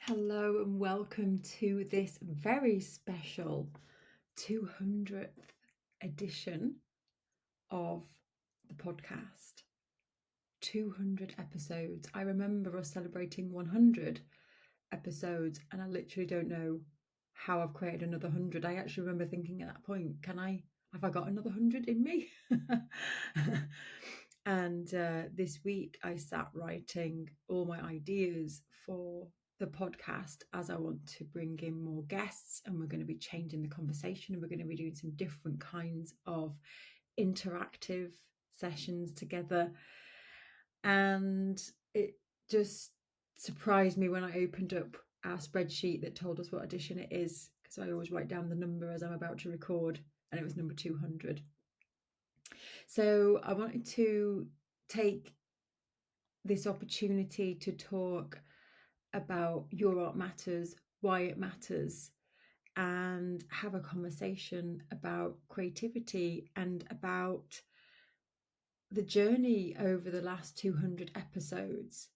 Hello and welcome to this very special 200th edition of the podcast. 200 episodes. I remember us celebrating 100 episodes, and I literally don't know how I've created another 100. I actually remember thinking at that point, have I got another 100 in me? And this week I sat writing all my ideas for the podcast, as I want to bring in more guests, and we're going to be changing the conversation, and we're going to be doing some different kinds of interactive sessions together. And it just surprised me when I opened up our spreadsheet that told us what edition it is, because I always write down the number as I'm about to record, and it was number 200. So I wanted to take this opportunity to talk about Your Art Matters, why it matters, and have a conversation about creativity and about the journey over the last 200 episodes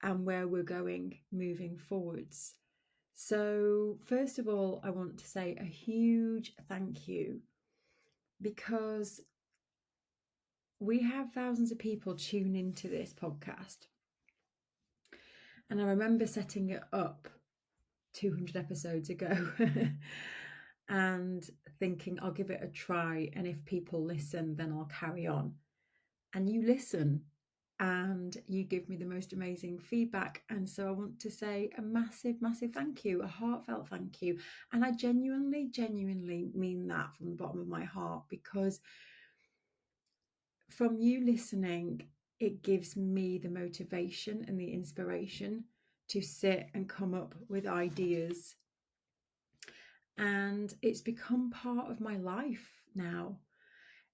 and where we're going moving forwards. So, first of all, I want to say a huge thank you, because we have thousands of people tune into this podcast. And I remember setting it up 200 episodes ago and thinking I'll give it a try, and if people listen then I'll carry on. And you listen and you give me the most amazing feedback, and so I want to say a massive thank you, a heartfelt thank you. And I genuinely mean that from the bottom of my heart, because from you listening it gives me the motivation and the inspiration to sit and come up with ideas. And it's become part of my life now.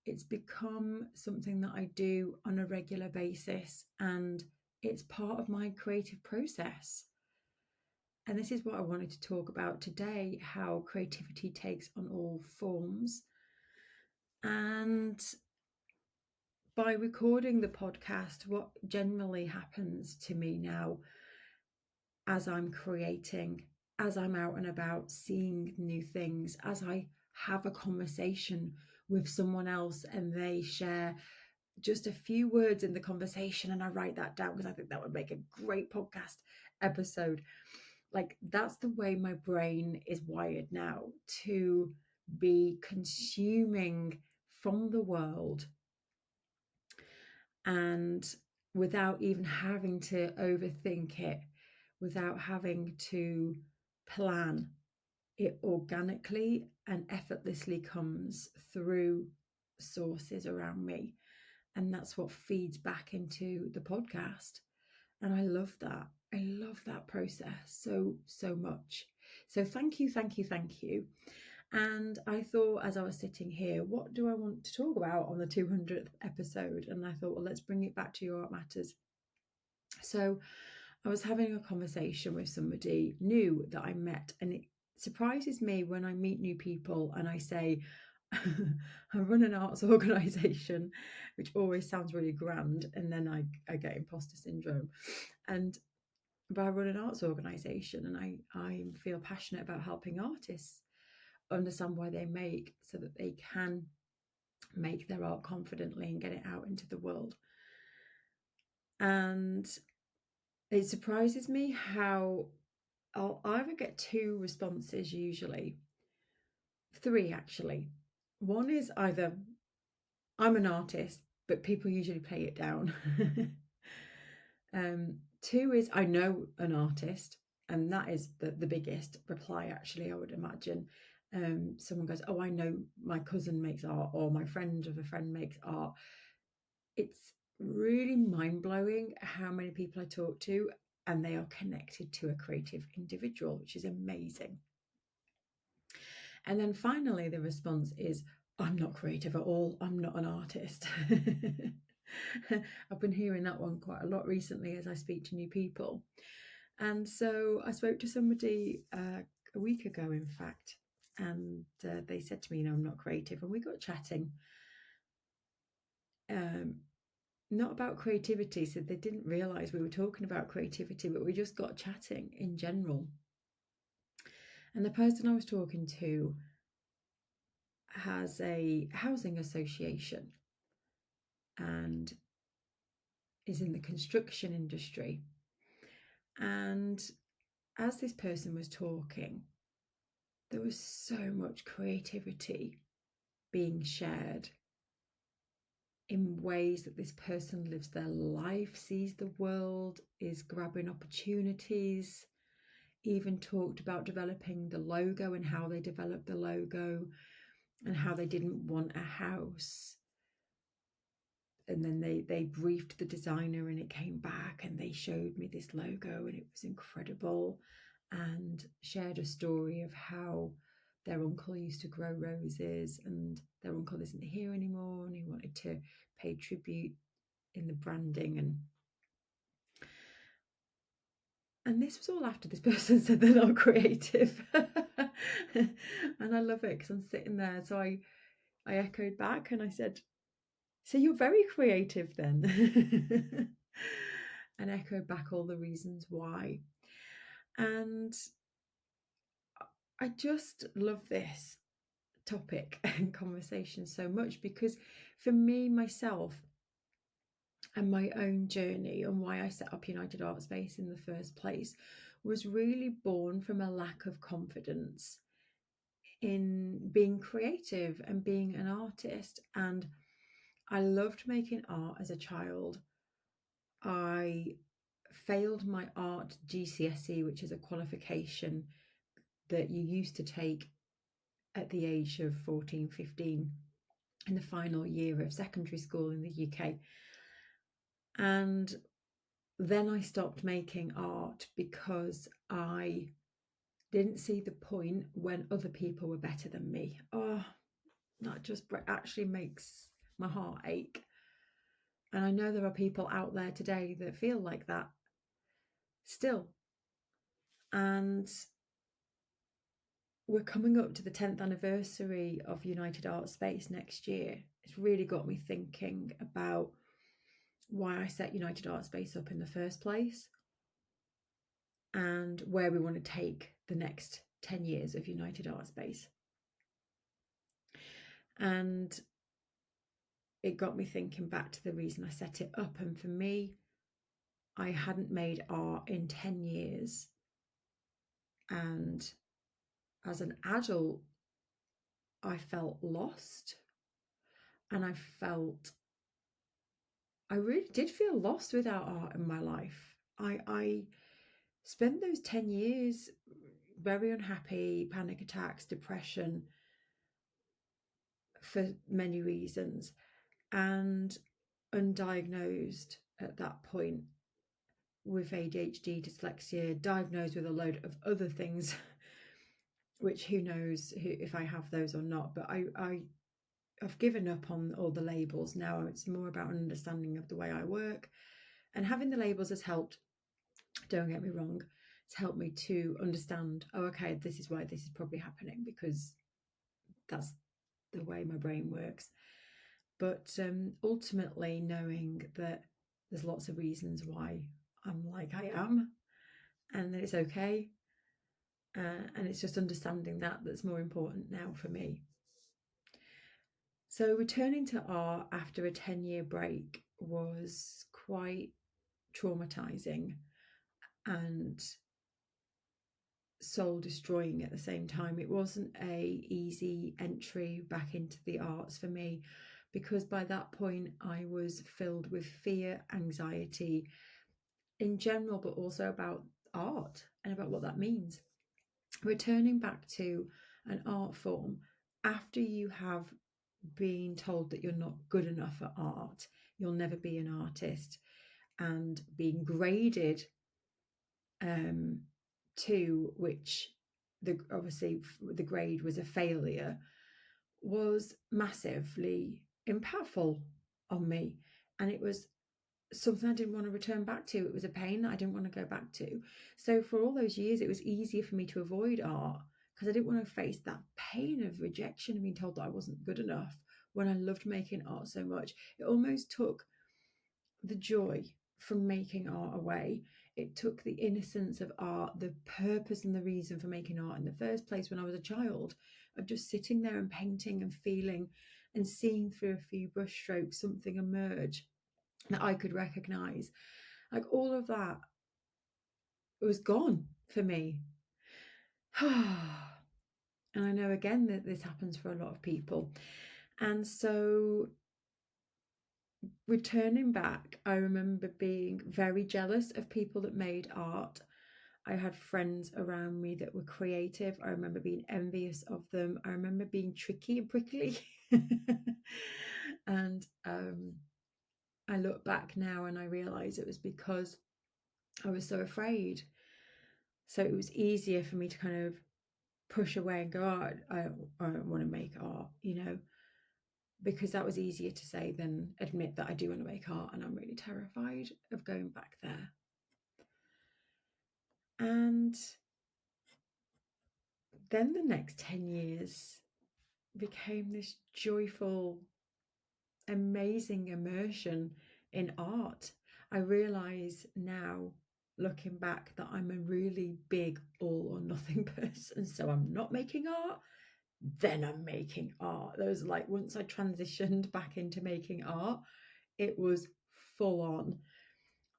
It's become something that I do on a regular basis, and it's part of my creative process. And this is what I wanted to talk about today, how creativity takes on all forms. And by recording the podcast, what generally happens to me now as I'm creating, as I'm out and about seeing new things, as I have a conversation with someone else and they share just a few words in the conversation and I write that down because I think that would make a great podcast episode. Like, that's the way my brain is wired now, to be consuming from the world, and without even having to overthink it, without having to plan. It organically and effortlessly comes through sources around me. And that's what feeds back into the podcast. And I love that. I love that process so much. So thank you. And I thought, as I was sitting here, what do I want to talk about on the 200th episode? And I thought, well, let's bring it back to Your Art Matters. So I was having a conversation with somebody new that I met, and it surprises me when I meet new people and I say, I run an arts organisation, which always sounds really grand, and then I get imposter syndrome. But I run an arts organisation, and I feel passionate about helping artists understand why they make, so that they can make their art confidently and get it out into the world. And it surprises me how I'll either get two responses, usually three actually. One is either I'm an artist, but people usually play it down. Two is I know an artist, and that is the biggest reply, actually, I would imagine. Someone goes, oh, I know my cousin makes art, or my friend of a friend makes art. It's really mind-blowing how many people I talk to and they are connected to a creative individual, which is amazing. And then finally, the response is, I'm not creative at all. I'm not an artist. I've been hearing that one quite a lot recently as I speak to new people. And so I spoke to somebody a week ago, in fact, and they said to me, I'm not creative. And we got chatting. not about creativity, so they didn't realize we were talking about creativity, but we just got chatting in general. And the person I was talking to has a housing association and is in the construction industry. And as this person was talking, there was so much creativity being shared in ways that this person lives their life, sees the world, is grabbing opportunities, even talked about developing the logo and how they developed the logo and how they didn't want a house. And then they briefed the designer and it came back and they showed me this logo and it was incredible, and shared a story of how their uncle used to grow roses and their uncle isn't here anymore and he wanted to pay tribute in the branding. And this was all after this person said they're not creative. And I love it because I'm sitting there. So I echoed back and I said, so you're very creative then. And echoed back all the reasons why. And I just love this topic and conversation so much because for me, myself, and my own journey and why I set up United Art Space in the first place was really born from a lack of confidence in being creative and being an artist. And I loved making art as a child. I failed my art GCSE, which is a qualification that you used to take at the age of 14, 15 in the final year of secondary school in the UK. And then I stopped making art because I didn't see the point when other people were better than me. Oh, that just actually makes my heart ache. And I know there are people out there today that feel like that still. And we're coming up to the 10th anniversary of United Art Space next year. It's really got me thinking about why I set United Art Space up in the first place and where we want to take the next 10 years of United Art Space. And it got me thinking back to the reason I set it up. And for me, I hadn't made art in 10 years. And as an adult, I felt lost. And I really did feel lost without art in my life. I spent those 10 years very unhappy, panic attacks, depression, for many reasons, and undiagnosed at that point with ADHD, dyslexia, diagnosed with a load of other things, which who knows if I have those or not. But I've given up on all the labels now. It's more about an understanding of the way I work, and having the labels has helped. Don't get me wrong, it's helped me to understand, oh, okay, this is why this is probably happening, because that's the way my brain works. But ultimately knowing that there's lots of reasons why I'm like I am, and that it's okay. And it's just understanding that that's more important now for me. So returning to art after a 10-year break was quite traumatizing and soul destroying at the same time. It wasn't a easy entry back into the arts for me, because by that point I was filled with fear, anxiety in general, but also about art and about what that means. Returning back to an art form after you have been told that you're not good enough for art, you'll never be an artist, and being graded to which obviously the grade was a failure, was massively impactful on me. And it was something I didn't want to return back to. It was a pain that I didn't want to go back to. So for all those years, it was easier for me to avoid art because I didn't want to face that pain of rejection and being told that I wasn't good enough when I loved making art so much. It almost took the joy from making art away. It took the innocence of art, the purpose and the reason for making art in the first place when I was a child, of just sitting there and painting and feeling and seeing through a few brushstrokes something emerge that I could recognize. Like all of that was gone for me. And I know again that this happens for a lot of people. And so returning back, I remember being very jealous of people that made art. I had friends around me that were creative. I remember being envious of them. I remember being tricky and prickly. And I look back now and I realize it was because I was so afraid. So it was easier for me to kind of push away and go, oh, I don't want to make art, because that was easier to say than admit that I do want to make art, and I'm really terrified of going back there. And then the next 10 years became this joyful, amazing immersion in art. I realize now, looking back, that I'm a really big all or nothing person. So I'm not making art, then I'm making art. There was like, once I transitioned back into making art, it was full on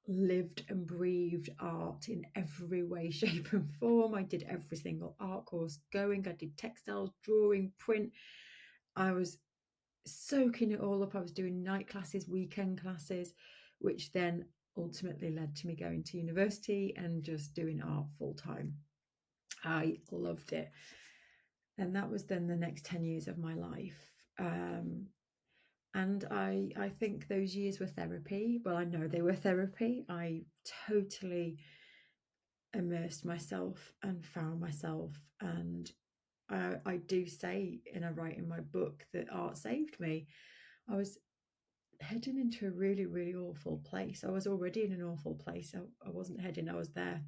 lived and breathed art in every way, shape, and form. I did every single art course going. I did textiles, drawing, print. I was soaking it all up. I was doing night classes, weekend classes, which then ultimately led to me going to university and just doing art full time. I loved it. And that was then the next 10 years of my life. And I think those years were therapy. Well, I know they were therapy. I totally immersed myself and found myself. And I do say, and I write in my book, that art saved me. I was heading into a really, really awful place. I was already in an awful place. I wasn't heading, I was there.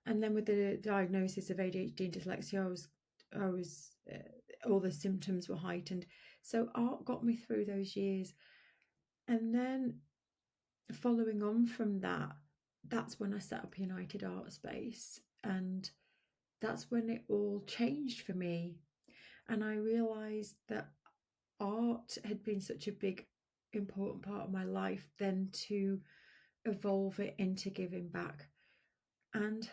And then with the diagnosis of ADHD and dyslexia, I was all the symptoms were heightened. So art got me through those years. And then following on from that, that's when I set up United Art Space. And that's when it all changed for me. And I realized that art had been such a big, important part of my life, then to evolve it into giving back. And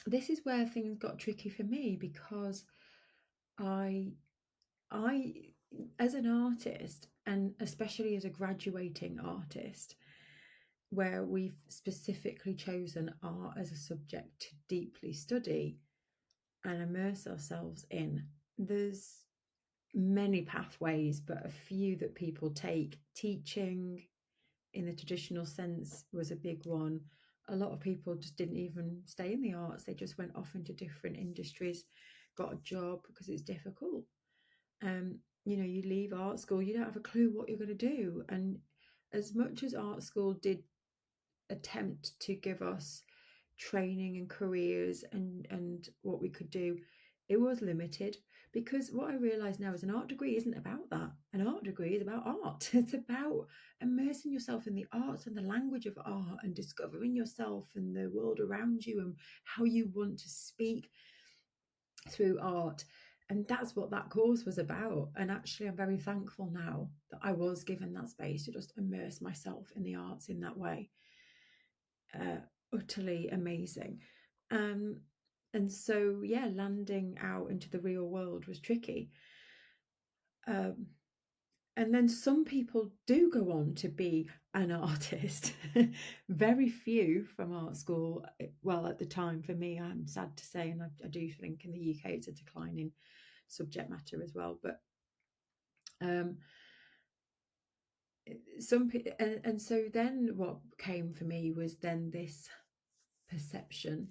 this is where things got tricky for me, because I as an artist, and especially as a graduating artist, where we've specifically chosen art as a subject to deeply study and immerse ourselves in, there's many pathways, but a few that people take. Teaching in the traditional sense was a big one. A lot of people just didn't even stay in the arts, they just went off into different industries, got a job, because it's difficult. You leave art school, you don't have a clue what you're going to do. And as much as art school did attempt to give us training and careers and what we could do, it was limited. Because what I realise now is an art degree isn't about that. An art degree is about art. It's about immersing yourself in the arts and the language of art, and discovering yourself and the world around you, and how you want to speak through art. And that's what that course was about. And actually, I'm very thankful now that I was given that space to just immerse myself in the arts in that way. Utterly amazing. Um, and so, yeah, landing out into the real world was tricky. And then some people do go on to be an artist. Very few from art school. Well, at the time, for me, I'm sad to say, and I do think in the UK it's a declining subject matter as well. But and so then what came for me was then this perception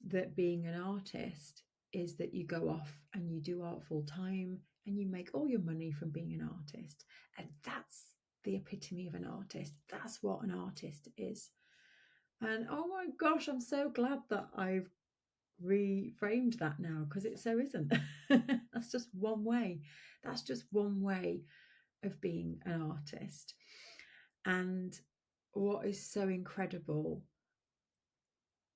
that being an artist is that you go off and you do art full time and you make all your money from being an artist. And that's the epitome of an artist. That's what an artist is. And oh my gosh, I'm so glad that I've reframed that now, because it so isn't. That's just one way. That's just one way of being an artist. And what is so incredible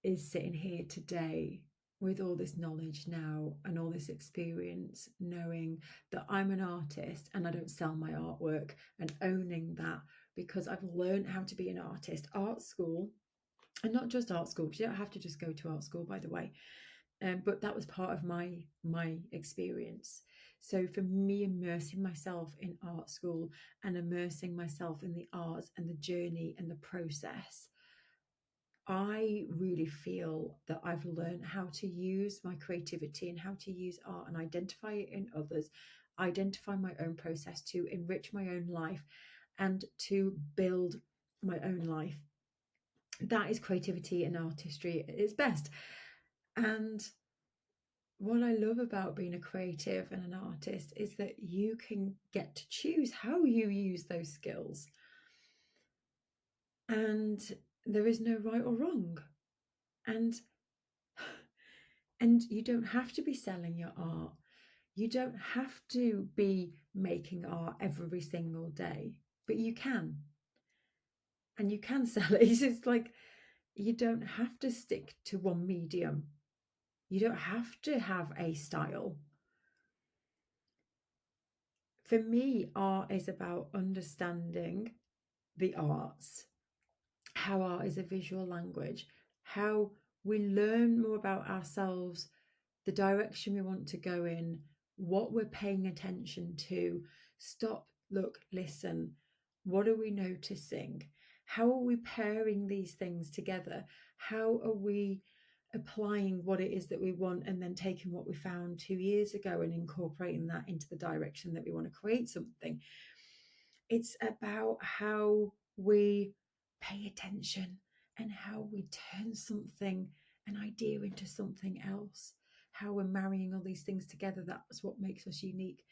is sitting here today with all this knowledge now and all this experience, knowing that I'm an artist and I don't sell my artwork, and owning that, because I've learned how to be an artist. Art school, and not just art school, because you don't have to just go to art school, by the way, but that was part of my experience. So for me, immersing myself in art school and immersing myself in the arts and the journey and the process, I really feel that I've learned how to use my creativity and how to use art and identify it in others, identify my own process to enrich my own life and to build my own life. That is creativity and artistry at its best. And what I love about being a creative and an artist is that you can get to choose how you use those skills. And there is no right or wrong. And you don't have to be selling your art. You don't have to be making art every single day, but you can. And you can sell it. It's like you don't have to stick to one medium. You don't have to have a style. For me, art is about understanding the arts, how art is a visual language, how we learn more about ourselves, the direction we want to go in, what we're paying attention to. Stop, look, listen. What are we noticing? How are we pairing these things together? How are we applying what it is that we want and then taking what we found 2 years ago and incorporating that into the direction that we want to create something? It's about how we pay attention and how we turn something, an idea, into something else, how we're marrying all these things together. That's what makes us unique.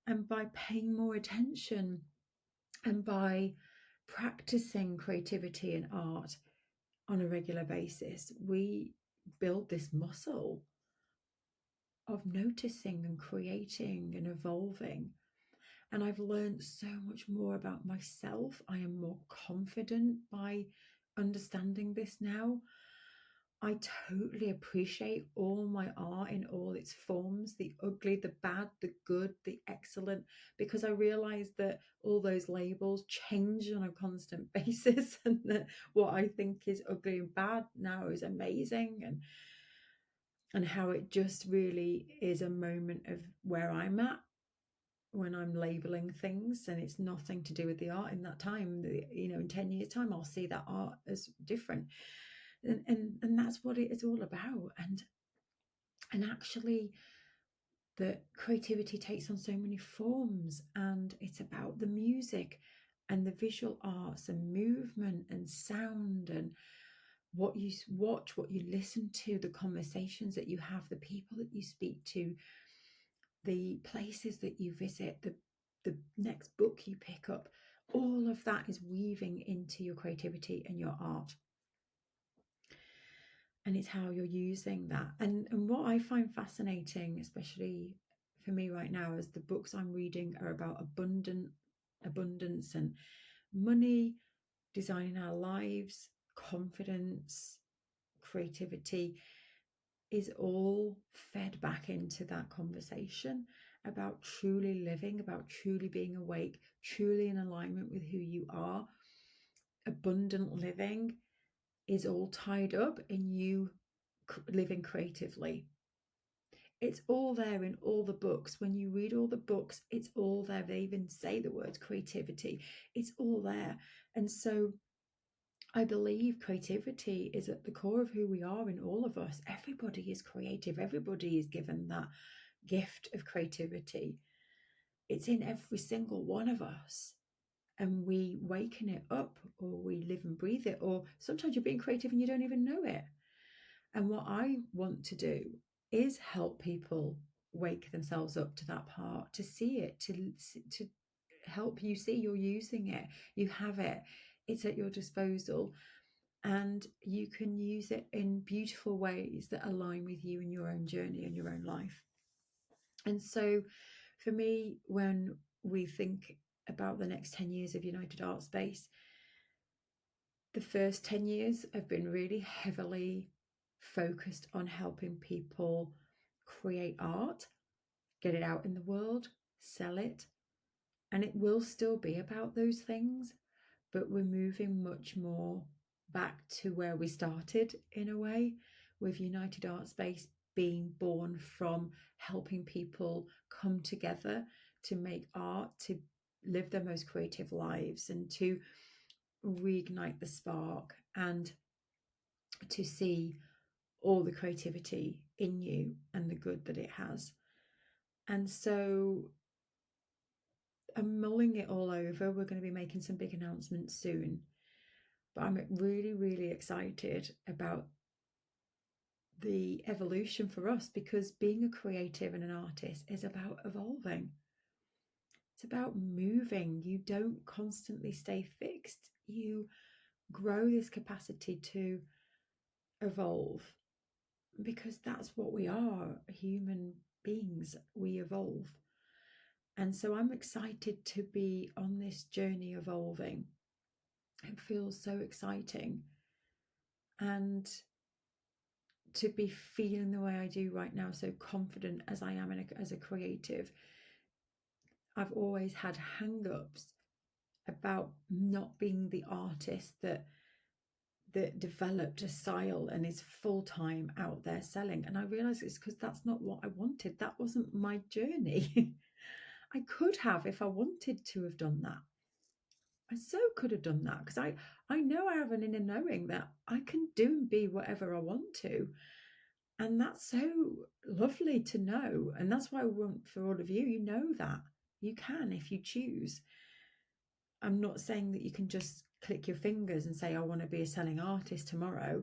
And by paying more attention and by practicing creativity and art on a regular basis, we build this muscle of noticing and creating and evolving. And I've learned so much more about myself. I am more confident by understanding this now. I totally appreciate all my art in all its forms, the ugly, the bad, the good, the excellent, because I realize that all those labels change on a constant basis, and that what I think is ugly and bad now is amazing, and how it just really is a moment of where I'm at when I'm labeling things, and it's nothing to do with the art in that time. In 10 years time I'll see that art as different, and that's what it's all about. And actually, that creativity takes on so many forms, and it's about the music and the visual arts and movement and sound, and what you watch, what you listen to, the conversations that you have, the people that you speak to, the places that you visit, the next book you pick up. All of that is weaving into your creativity and your art. And it's how you're using that. And what I find fascinating, especially for me right now, is the books I'm reading are about abundance and money, designing our lives, confidence, creativity, is all fed back into that conversation about truly living, about truly being awake, truly in alignment with who you are. Abundant living is all tied up in you living creatively. It's all there in all the books. When you read all the books, it's all there. They even say the word creativity. It's all there. And so I believe creativity is at the core of who we are in all of us. Everybody is creative. Everybody is given that gift of creativity. It's in every single one of us. And we waken it up, or we live and breathe it, or sometimes you're being creative and you don't even know it. And what I want to do is help people wake themselves up to that part, to see it, to help you see you're using it, you have it, it's at your disposal, and you can use it in beautiful ways that align with you and your own journey and your own life. And so for me, when we think about the next 10 years of United Art Space. The first 10 years have been really heavily focused on helping people create art, get it out in the world, sell it. And it will still be about those things, but we're moving much more back to where we started in a way, with United Art Space being born from helping people come together to make art, to live their most creative lives, and to reignite the spark, and to see all the creativity in you and the good that it has. And so I'm mulling it all over. We're going to be making some big announcements soon, but I'm really, really excited about the evolution for us, because being a creative and an artist is about evolving. It's about moving. You don't constantly stay fixed. You grow this capacity to evolve, because that's what we are, human beings. We evolve. And so I'm excited to be on this journey evolving. It feels so exciting. And to be feeling the way I do right now, so confident as I am as a creative. I've always had hang-ups about not being the artist that developed a style and is full-time out there selling. And I realized it's because that's not what I wanted. That wasn't my journey. I could have, if I wanted to have done that. I so could have done that, because I know I have an inner knowing that I can do and be whatever I want to. And that's so lovely to know. And that's why I want for all of you, you know that you can if you choose. I'm not saying that you can just click your fingers and say, I want to be a selling artist tomorrow.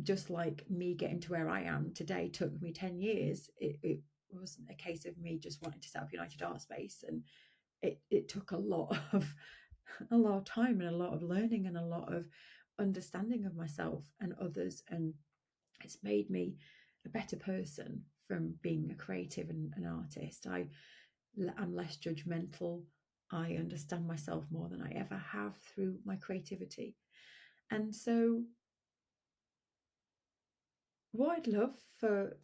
Just like me getting to where I am today took me 10 years. It wasn't a case of me just wanting to set up United Art Space. And it took a lot of time and a lot of learning and a lot of understanding of myself and others. And it's made me a better person from being a creative and an artist. I'm less judgmental. I understand myself more than I ever have through my creativity. And so what I'd love for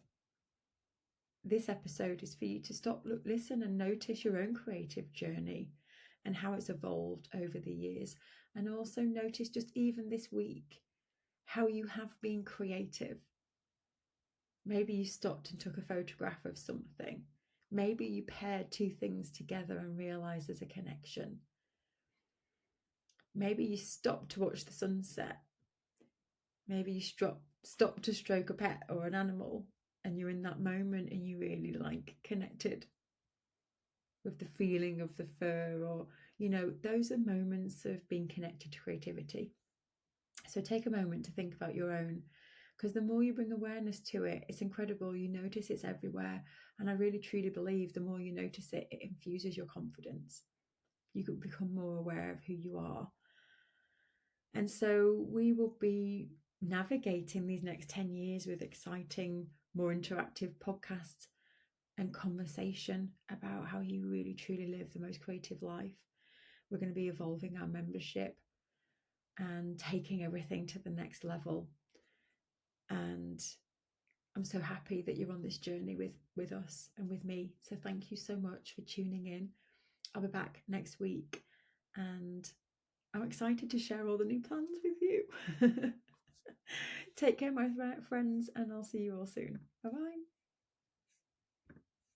this episode is for you to stop, look, listen, and notice your own creative journey and how it's evolved over the years. And also notice, just even this week, how you have been creative. Maybe you stopped and took a photograph of something. Maybe you paired two things together and realized there's a connection. Maybe you stopped to watch the sunset. Maybe you stopped to stroke a pet or an animal, and you're in that moment and you really connected with the feeling of the fur, or those are moments of being connected to creativity. So take a moment to think about your own, because the more you bring awareness to it, it's incredible. You notice it's everywhere. And I really truly believe the more you notice it, it infuses your confidence. You can become more aware of who you are. And so we will be navigating these next 10 years with exciting, more interactive podcasts and conversation about how you really truly live the most creative life. We're going to be evolving our membership and taking everything to the next level. And I'm so happy that you're on this journey with us and with me. So thank you so much for tuning in. I'll be back next week, and I'm excited to share all the new plans with you. Take care, my friends, and I'll see you all soon. Bye-bye.